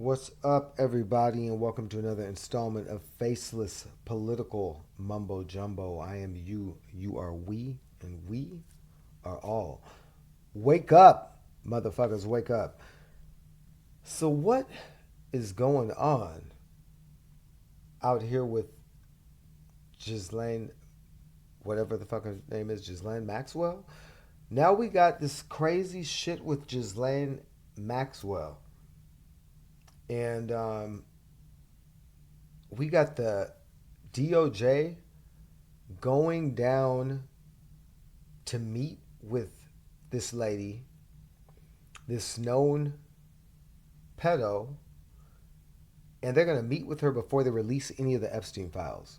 What's up, everybody, and welcome to another installment of Faceless Political Mumbo Jumbo. I am you, you are we, and we are all. Wake up, motherfuckers, wake up. So, what is going on out here with Ghislaine, whatever the fuck her name is, Ghislaine Maxwell? Now we got this crazy shit with Ghislaine Maxwell. And we got the DOJ going down to meet with this lady, this known pedo, and they're going to meet with her before they release any of the Epstein files.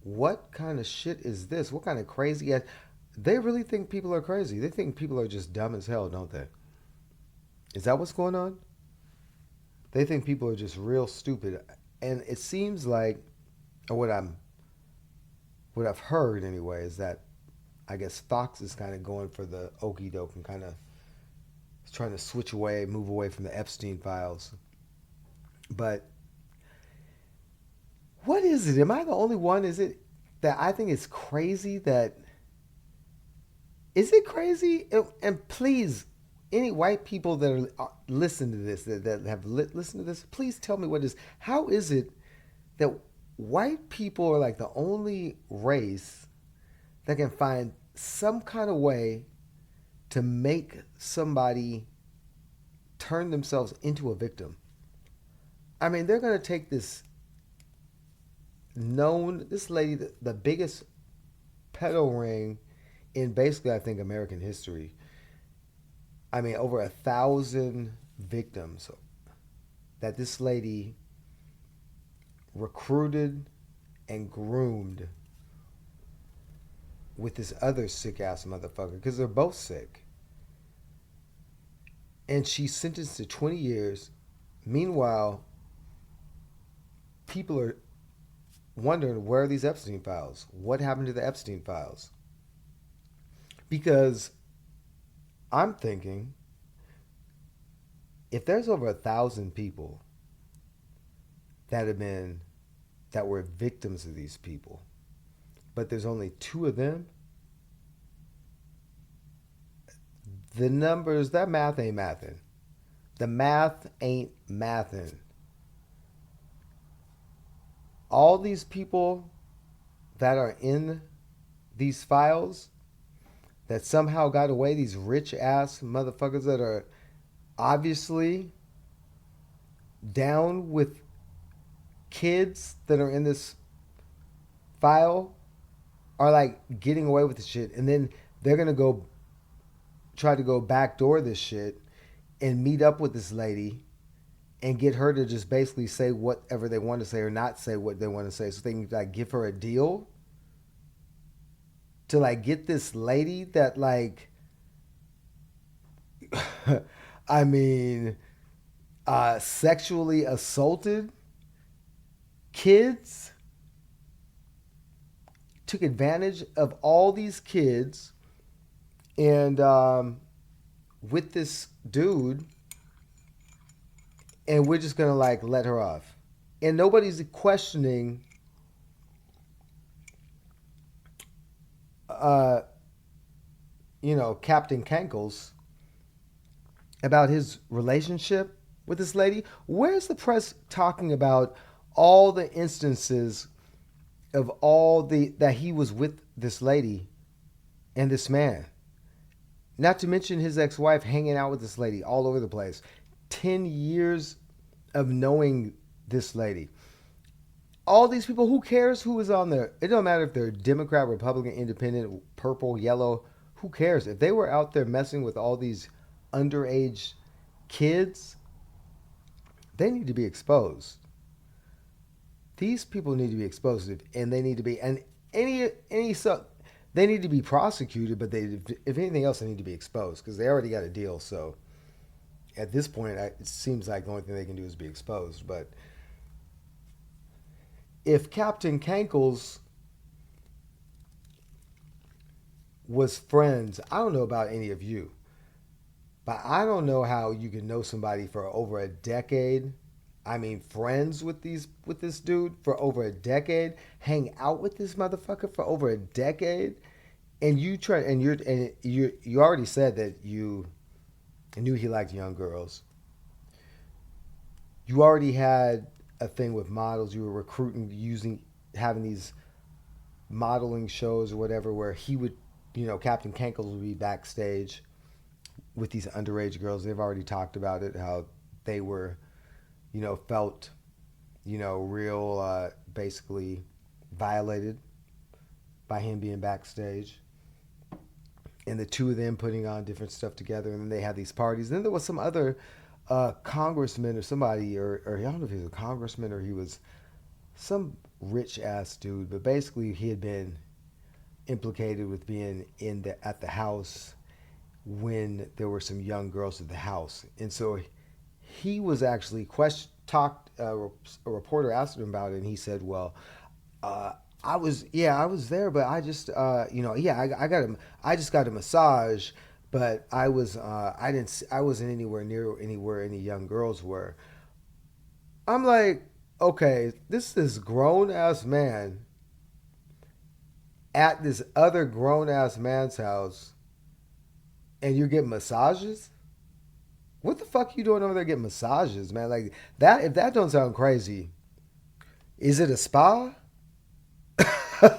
What kind of shit is this? What kind of crazy ass? They really think people are crazy. They think people are just dumb as hell, don't they? Is that what's going on? They think people are just real stupid. And it seems like, or what I've heard anyway, is that I guess Fox is kind of going for the okey doke and kind of trying to switch away, move away from the Epstein files. But what is it? Am I the only one? Is it that I think it's crazy that. Is it crazy? And please, any white people that are listening to this, that have listened to this, please tell me what it is. How is it that white people are like the only race that can find some kind of way to make somebody turn themselves into a victim? I mean, they're going to take this lady, the biggest pedo ring in basically, I think, American history. I mean, over 1,000 victims that this lady recruited and groomed with this other sick ass motherfucker because they're both sick. And she's sentenced to 20 years. Meanwhile, people are wondering, where are these Epstein files? What happened to the Epstein files? Because I'm thinking, if there's over 1,000 people that were victims of these people, but there's only two of them, the numbers, that math ain't mathing. The math ain't mathing. All these people that are in these files that somehow got away, these rich ass motherfuckers that are obviously down with kids that are in this file, are like getting away with the shit. And then they're going to go try to go backdoor this shit and meet up with this lady and get her to just basically say whatever they want to say or not say what they want to say, so they can like give her a deal to like get this lady that like I mean sexually assaulted kids, took advantage of all these kids, and with this dude, and we're just gonna like let her off, and nobody's questioning uh Captain Cankles about his relationship with this lady. Where's the press talking about all the instances of all the that he was with this lady and this man? Not to mention his ex-wife hanging out with this lady all over the place. 10 years of knowing this lady. All these people, who cares who is on there? It don't matter if they're Democrat, Republican, Independent, purple, yellow. Who cares? If they were out there messing with all these underage kids, they need to be exposed. These people need to be exposed, and they need to be, and any so they need to be prosecuted. But they, if anything else, they need to be exposed because they already got a deal. So at this point, it seems like the only thing they can do is be exposed. But if Captain Cankles was friends, I don't know about any of you, But I don't know how you can know somebody for over a decade. I mean, friends with this dude for over a decade, hang out with this motherfucker for over a decade, and you already said that you knew he liked young girls. You already had a thing with models. You were recruiting using having these modeling shows or whatever where he would, Captain Kankles would be backstage with these underage girls. They've already talked about it, how they were, felt, real, basically violated by him being backstage. And the two of them putting on different stuff together. And then they had these parties. And then there was some other congressman or somebody, or I don't know if he was a congressman or he was some rich ass dude, but basically he had been implicated with being at the house when there were some young girls at the house, and so he was actually talked. A reporter asked him about it, and he said, "Well, I was there, but I just, I just got a massage, but I wasn't anywhere any young girls were." I'm like, okay, this grown ass man at this other grown ass man's house, and you're getting massages. What the fuck you doing over there getting massages, man? Like that. If that don't sound crazy, is it a spa?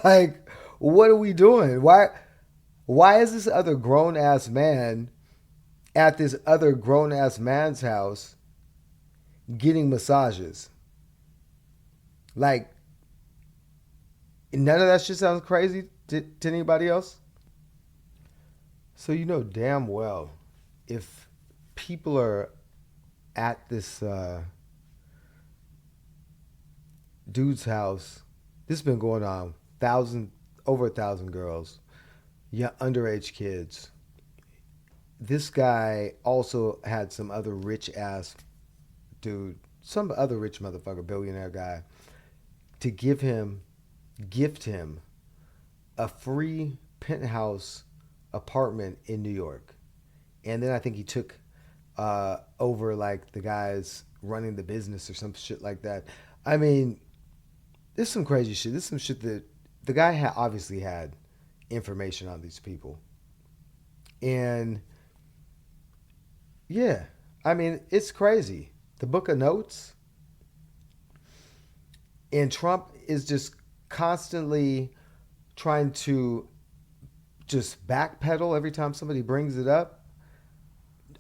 Like, what are we doing? Why is this other grown ass man at this other grown ass man's house getting massages? Like, none of that shit sounds crazy to anybody else. So you know damn well if people are at this dude's house, this has been going on over 1,000 girls, yeah, underage kids. This guy also had some other rich ass dude, some other rich motherfucker, billionaire guy, to gift him a free penthouse apartment in New York. And then I think he took over like the guys running the business or some shit like that. I mean, this is some crazy shit. This is some shit that the guy obviously had information on these people. And yeah, I mean, it's crazy. The book of notes, and Trump is just constantly trying to just backpedal every time somebody brings it up.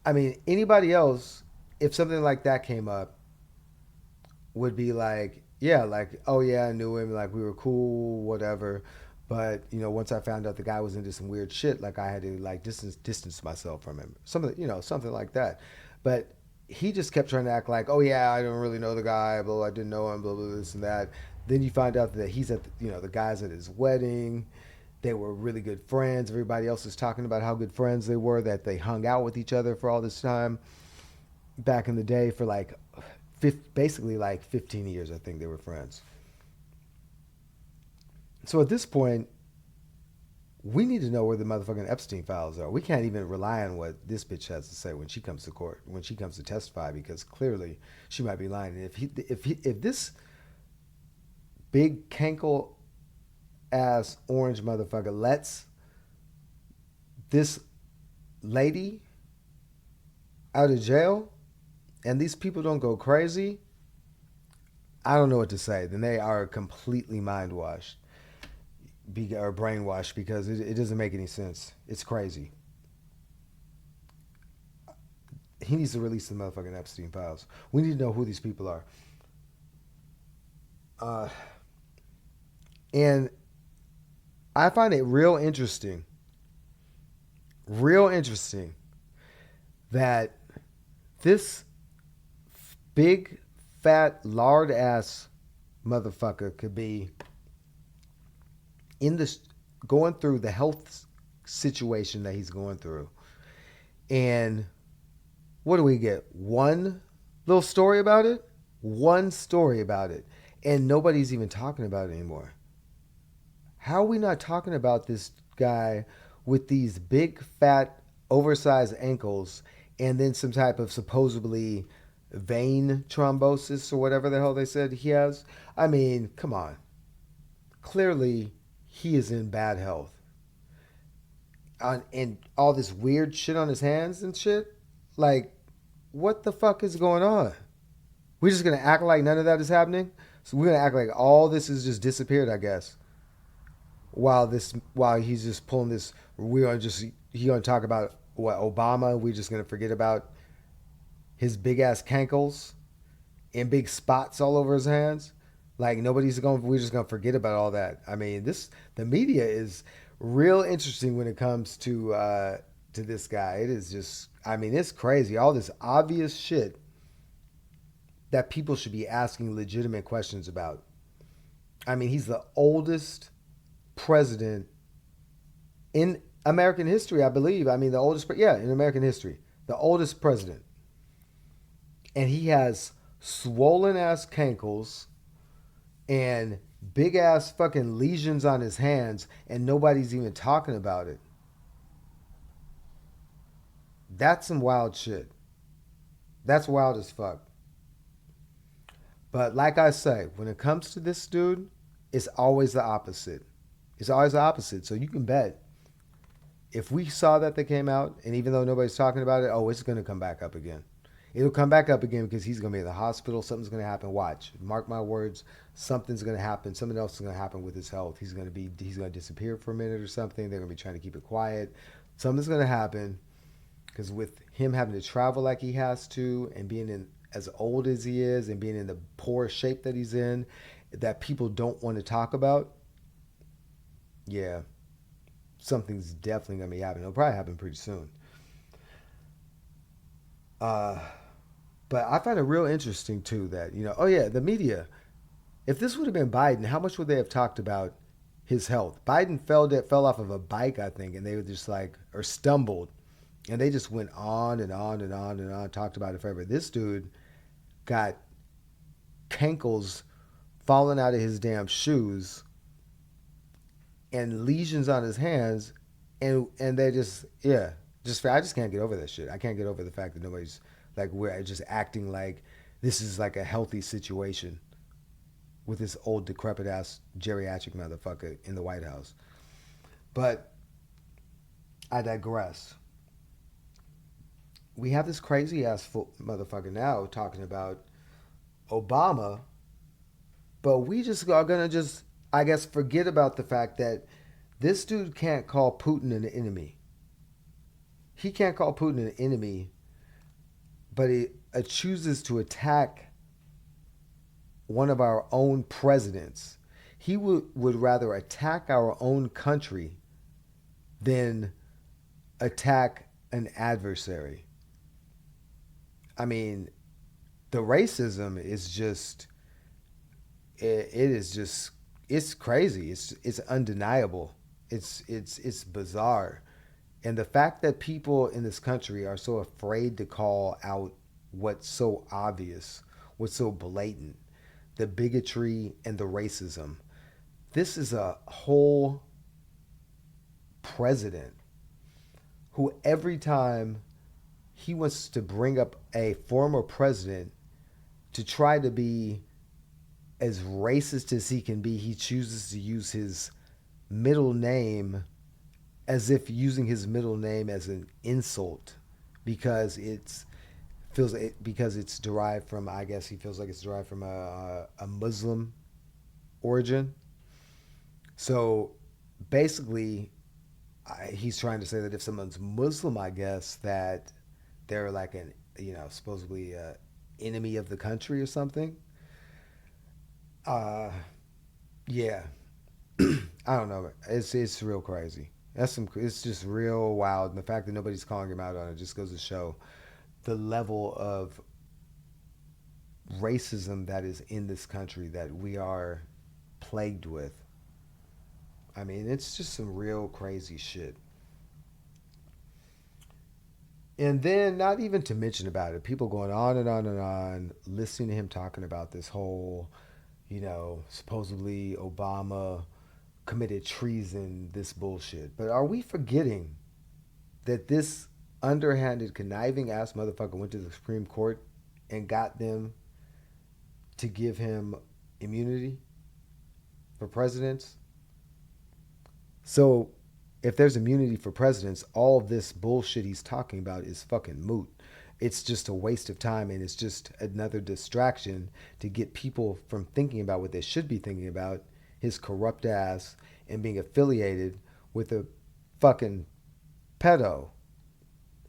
I mean, anybody else, if something like that came up, would be like, yeah, like, oh yeah, I knew him, like we were cool, whatever. But once I found out the guy was into some weird shit, like I had to like distance myself from him, something like that. But he just kept trying to act like, oh yeah, I don't really know the guy, blah, blah, I didn't know him, blah, blah, this and that. Then you find out that he's at the guys at his wedding. They were really good friends. Everybody else is talking about how good friends they were, that they hung out with each other for all this time back in the day for like basically like 15 years. I think they were friends. So at this point, we need to know where the motherfucking Epstein files are. We can't even rely on what this bitch has to say when she comes to court, when she comes to testify, because clearly she might be lying. And if this big cankle ass orange motherfucker lets this lady out of jail and these people don't go crazy, I don't know what to say. Then they are completely mind washed or brainwashed, because it doesn't make any sense. It's crazy. He needs to release the motherfucking Epstein files. We need to know who these people are. And I find it real interesting that this big, fat, lard ass motherfucker could be in this, going through the health situation that he's going through. And what do we get? One little story about it? One story about it. And nobody's even talking about it anymore. How are we not talking about this guy with these big, fat, oversized ankles and then some type of supposedly vein thrombosis or whatever the hell they said he has. I mean, come on. Clearly, he is in bad health. And all this weird shit on his hands and shit. Like, what the fuck is going on? We're just gonna act like none of that is happening. So we're gonna act like all this has just disappeared, I guess. While he's just pulling this, we're gonna just he gonna talk about what Obama. We're just gonna forget about his big ass cankles and big spots all over his hands. Like nobody's going. We're just gonna forget about all that. I mean, the media is real interesting when it comes to this guy. It is just. I mean, it's crazy. All this obvious shit that people should be asking legitimate questions about. I mean, he's the oldest president in American history, I believe. I mean, the oldest, yeah, in American history, the oldest president, and he has swollen ass cankles and big ass fucking lesions on his hands, and nobody's even talking about it. That's some wild shit. That's wild as fuck. But like I say, when it comes to this dude, it's always the opposite. It's always the opposite. So you can bet if we saw that they came out, and even though nobody's talking about it, oh, it's going to come back up again. It'll come back up again because he's going to be in the hospital. Something's going to happen. Watch. Mark my words. Something's going to happen. Something else is going to happen with his health. He's going to disappear for a minute or something. They're going to be trying to keep it quiet. Something's going to happen because with him having to travel like he has to and being in as old as he is and being in the poor shape that he's in that people don't want to talk about, yeah, something's definitely going to be happening. It'll probably happen pretty soon. Uh, but I find it real interesting too that, oh yeah, the media, if this would have been Biden, how much would they have talked about his health? Biden fell off of a bike, I think, and they were just like, or stumbled, and they just went on and on and on and on, talked about it forever. This dude got cankles falling out of his damn shoes and lesions on his hands, and they just, yeah, just I just can't get over that shit. I can't get over the fact that nobody's like, we're just acting like this is like a healthy situation with this old decrepit ass geriatric motherfucker in the White House. But I digress. We have this crazy ass motherfucker now talking about Obama, but we just are gonna just, I guess, forget about the fact that this dude can't call Putin an enemy. He can't call Putin an enemy, but he chooses to attack one of our own presidents. He would rather attack our own country than attack an adversary. I mean, the racism is just, it is just, it's crazy. It's undeniable. It's bizarre. And the fact that people in this country are so afraid to call out what's so obvious, what's so blatant, the bigotry and the racism. This is a whole president who every time he wants to bring up a former president to try to be as racist as he can be, he chooses to use his middle name as if using his middle name as an insult because because it's derived from, I guess he feels like it's derived from a Muslim origin. So basically, he's trying to say that if someone's Muslim, I guess that they're like an, supposedly enemy of the country or something. Uh, yeah, I don't know. It's real crazy. It's just real wild. And the fact that nobody's calling him out on it just goes to show the level of racism that is in this country that we are plagued with. I mean, it's just some real crazy shit. And then, not even to mention about it, people going on and on and on, listening to him talking about this whole, supposedly Obama committed treason, this bullshit. But are we forgetting that this underhanded, conniving ass motherfucker went to the Supreme Court and got them to give him immunity for presidents. So if there's immunity for presidents, all of this bullshit he's talking about is fucking moot. It's just a waste of time, and it's just another distraction to get people from thinking about what they should be thinking about, his corrupt ass, and being affiliated with a fucking pedo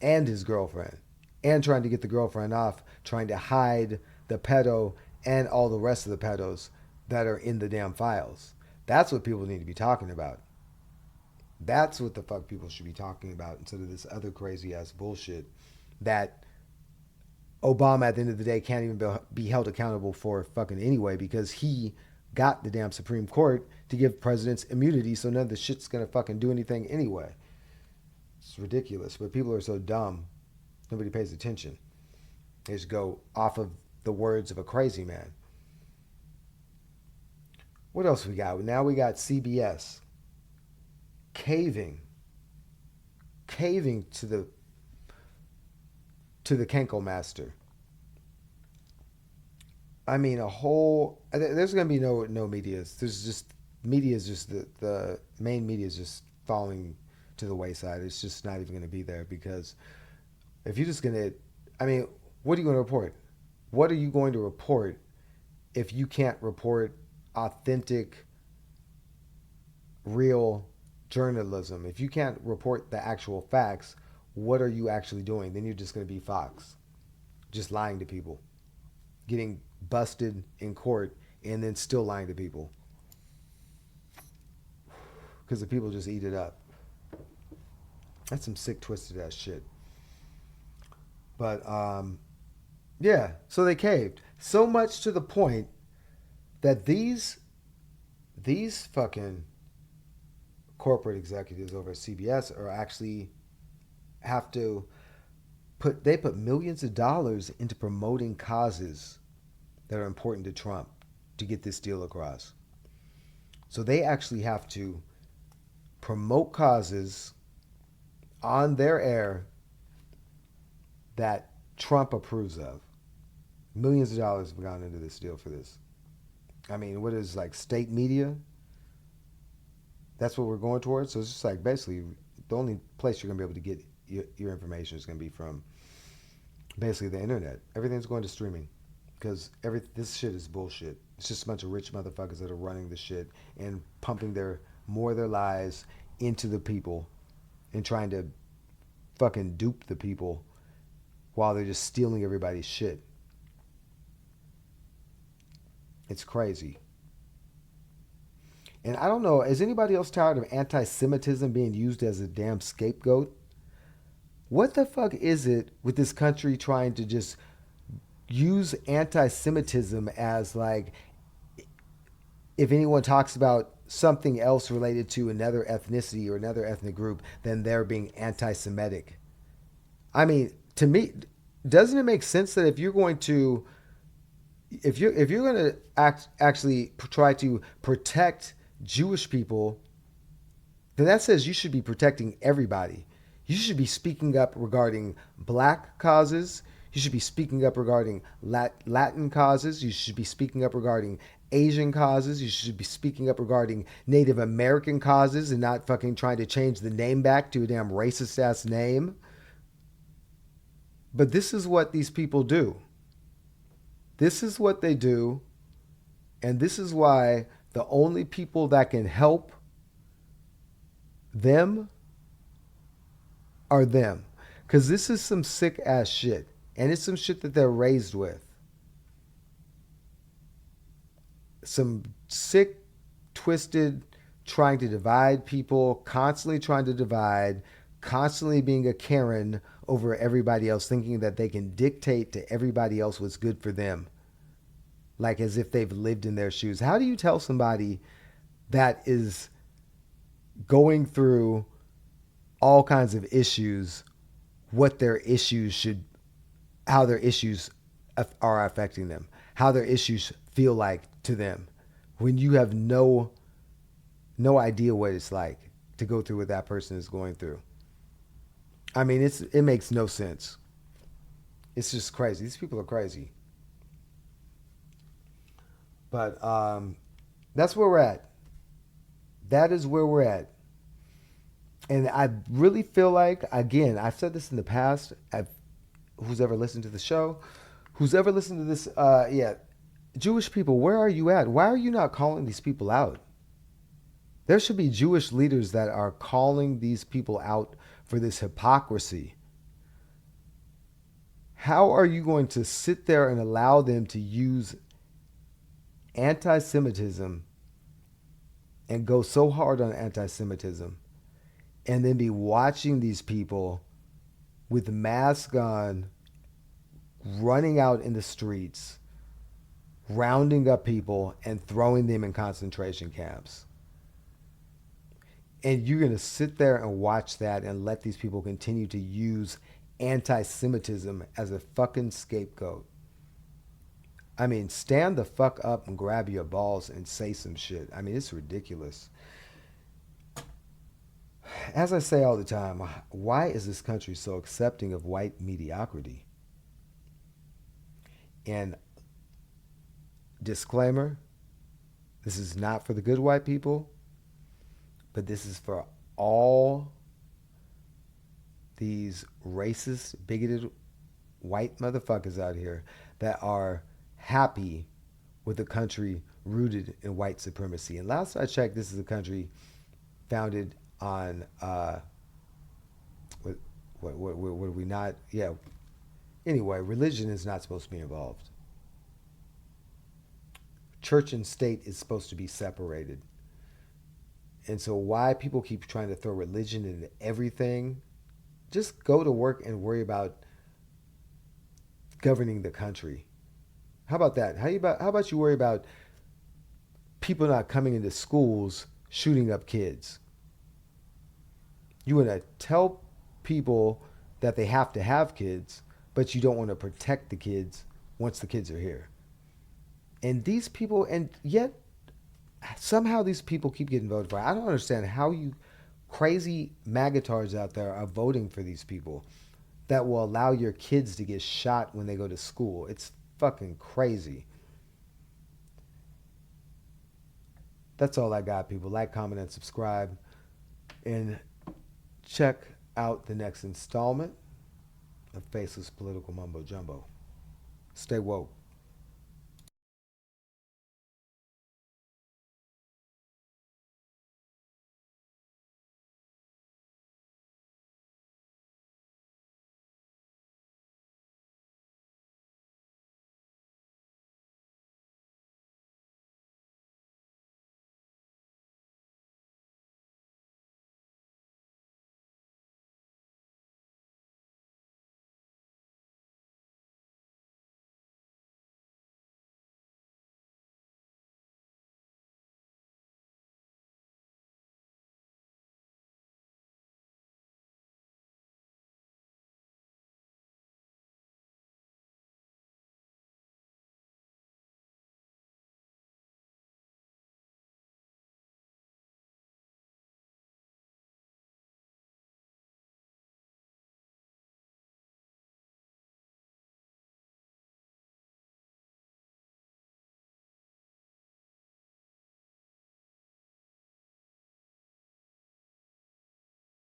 and his girlfriend, and trying to get the girlfriend off, trying to hide the pedo and all the rest of the pedos that are in the damn files. That's what people need to be talking about. That's what the fuck people should be talking about instead of this other crazy ass bullshit that Obama at the end of the day can't even be held accountable for fucking anyway, because he got the damn Supreme Court to give presidents immunity, so none of the shit's gonna fucking do anything anyway. It's ridiculous, but people are so dumb, nobody pays attention. They just go off of the words of a crazy man. What else we got? Now we got CBS caving to the Kenko master. I mean, a whole. There's gonna be no media. There's just media is just the main media is just falling to the wayside. It's just not even gonna be there, because if you're just gonna, I mean, what are you gonna report? What are you going to report if you can't report authentic, real journalism? If you can't report the actual facts, what are you actually doing? Then you're just going to be Fox, just lying to people, getting busted in court, and then still lying to people because the people just eat it up. That's some sick, twisted ass shit. But yeah, so they caved so much to the point that these fucking corporate executives over at CBS are actually have to put millions of dollars into promoting causes that are important to Trump to get this deal across. So they actually have to promote causes on their air that Trump approves of. Millions of dollars have gone into this deal for this. I mean, what is like state media? That's what we're going towards. So it's just like basically the only place you're going to be able to get your information is going to be from basically the internet. Everything's going to streaming because this shit is bullshit. It's just a bunch of rich motherfuckers that are running the shit and pumping more of their lies into the people and trying to fucking dupe the people while they're just stealing everybody's shit. It's crazy. And I don't know, is anybody else tired of anti-Semitism being used as a damn scapegoat? What the fuck is it with this country trying to just use anti-Semitism as like, if anyone talks about something else related to another ethnicity or another ethnic group, then they're being anti-Semitic? I mean, to me, doesn't it make sense that if you're going to actually try to protect Jewish people, then that says you should be protecting everybody. You should be speaking up regarding black causes. You should be speaking up regarding Latin causes. You should be speaking up regarding Asian causes. You should be speaking up regarding Native American causes and not fucking trying to change the name back to a damn racist ass name. But this is what these people do. This is what they do. And this is why the only people that can help them are them. Because this is some sick ass shit. And it's some shit that they're raised with. Some sick, twisted, trying to divide people, constantly trying to divide, constantly being a Karen over everybody else, thinking that they can dictate to everybody else what's good for them. Like as if they've lived in their shoes. How do you tell somebody that is going through all kinds of issues what their issues should, how their issues are affecting them, how their issues feel like to them, when you have no idea what it's like to go through what that person is going through? I mean, it makes no sense. It's just crazy. These people are crazy. But that's where we're at. That is where we're at. And I really feel like, again, I've said this in the past. Who's ever listened to the show, who's ever listened to this, yeah, Jewish people, where are you at? Why are you not calling these people out? There should be Jewish leaders that are calling these people out for this hypocrisy. How are you going to sit there and allow them to use anti Semitism and go so hard on anti Semitism and then be watching these people with masks on running out in the streets, rounding up people and throwing them in concentration camps? And you're going to sit there and watch that and let these people continue to use anti Semitism as a fucking scapegoat. I mean, stand the fuck up and grab your balls and say some shit. I mean, it's ridiculous. As I say all the time, why is this country so accepting of white mediocrity? And disclaimer, this is not for the good white people, but this is for all these racist, bigoted white motherfuckers out here that are happy with a country rooted in white supremacy. And last I checked, this is a country founded on what are we not? Yeah. Anyway, religion is not supposed to be involved. Church and state is supposed to be separated. And so why people keep trying to throw religion into everything? Just go to work and worry about governing the country. How about that? How about you worry about people not coming into schools shooting up kids? You want to tell people that they have to have kids, but you don't want to protect the kids once the kids are here. And these people, and yet somehow these people keep getting voted for. I don't understand how you crazy magatards out there are voting for these people that will allow your kids to get shot when they go to school. It's fucking crazy. That's all I got, people. Like, comment, and subscribe. And check out the next installment of Faceless Political Mumbo Jumbo. Stay woke.